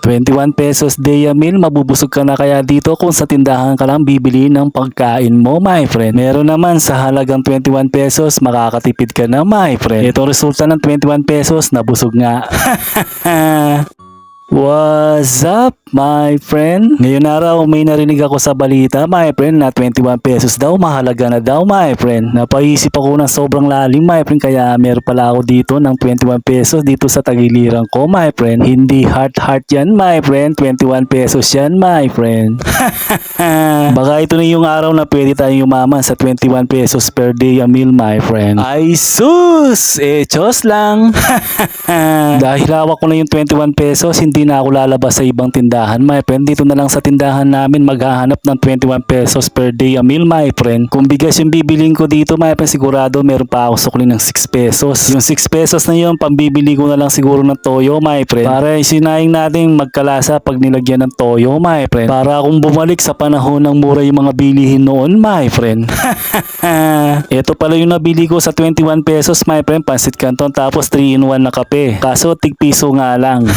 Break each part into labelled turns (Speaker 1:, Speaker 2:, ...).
Speaker 1: 21 pesos day meal, mabubusog ka na kaya dito kung sa tindahan ka lang bibili ng pagkain mo, my friend. Meron naman sa halagang 21 pesos, makakatipid ka na, my friend. Ito resulta ng 21 pesos, nabusog nga. What's up, my friend? Ngayon araw may narinig ako sa balita, my friend, na 21 pesos daw, mahalaga na daw, my friend. Napaisip ako ng sobrang lalim, my friend, kaya meron pala ako dito ng 21 pesos dito sa tagiliran ko, my friend. Hindi heart yan, my friend. 21 pesos yan, my friend. Baka ito na yung araw na pwede tayong yumaman sa 21 pesos per day a meal, my friend. Ay sus! Chos lang. Dahil hawak ko na yung 21 pesos, hindi na ako lalabas sa ibang tindahan, my friend. Dito na lang sa tindahan namin maghahanap ng 21 pesos per day a meal, my friend. Kung bigas yung bibiling ko dito, my friend, sigurado meron pa ako sukli ng 6 pesos. Yung 6 pesos na yun, pambibili ko na lang siguro ng toyo, my friend. Para sinaing natin magkalasa pag nilagyan ng toyo, my friend. Para akong bumalik sa panahon ng mura yung mga bilihin noon, my friend. Ito pala yung nabili ko sa 21 pesos, my friend. Pansit Canton tapos 3-in-1 na kape. Kaso tig-piso nga lang.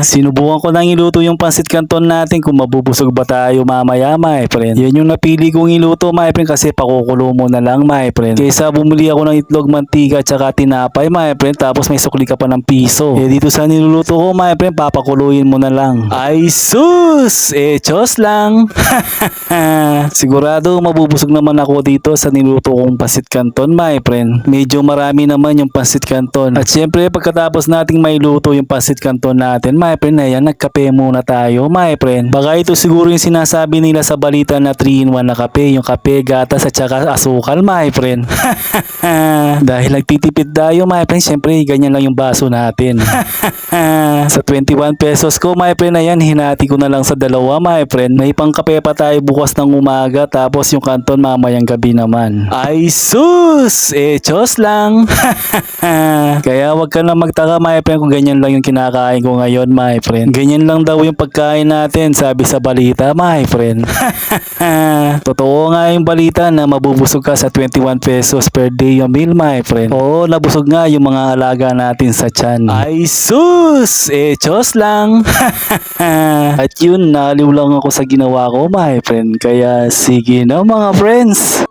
Speaker 1: Sinubukan ko nang iluto yung pansit canton natin kung mabubusog ba tayo mamaya, my friend. Yan yung napili kong iluto, my friend, kasi pakukulo mo na lang, my friend. Kaysa bumili ako ng itlog, mantika, tsaka tinapay, my friend, tapos may sukli ka pa ng piso. Dito sa niluluto ko, my friend, papakuluin mo na lang. Ay sus! Chos lang. Sigurado mabubusog naman ako dito sa niluto kong pansit canton, my friend. Medyo marami naman yung pansit canton. At syempre, pagkatapos nating mailuto yung pansit canton natin, my friend, ayan, nagkape muna tayo, my friend. Baka ito siguro yung sinasabi nila sa balita na 3-in-1 na kape, yung kape, gatas at saka asukal, my friend. Dahil nagtitipid tayo, my friend, syempre ganyan lang yung baso natin. Sa 21 pesos ko, my friend, ayan, hinati ko na lang sa dalawa, my friend. May pangkape pa tayo bukas ng umaga, tapos yung canton mamayang gabi naman. Ay sus! Chos lang. Kaya wag ka na magtaka, my friend, kung ganyan lang yung kinakain ko ngayon, my friend. Ganyan lang daw yung pagkain natin, sabi sa balita, my friend. Totoo nga yung balita na mabubusog ka sa 21 pesos per day a meal, my friend. Oo, nabusog nga yung mga alaga natin sa tiyan. Ay sus! Chos lang. At yun, naliw lang ako sa ginawa ko, my friend. Kaya sige na, mga friends.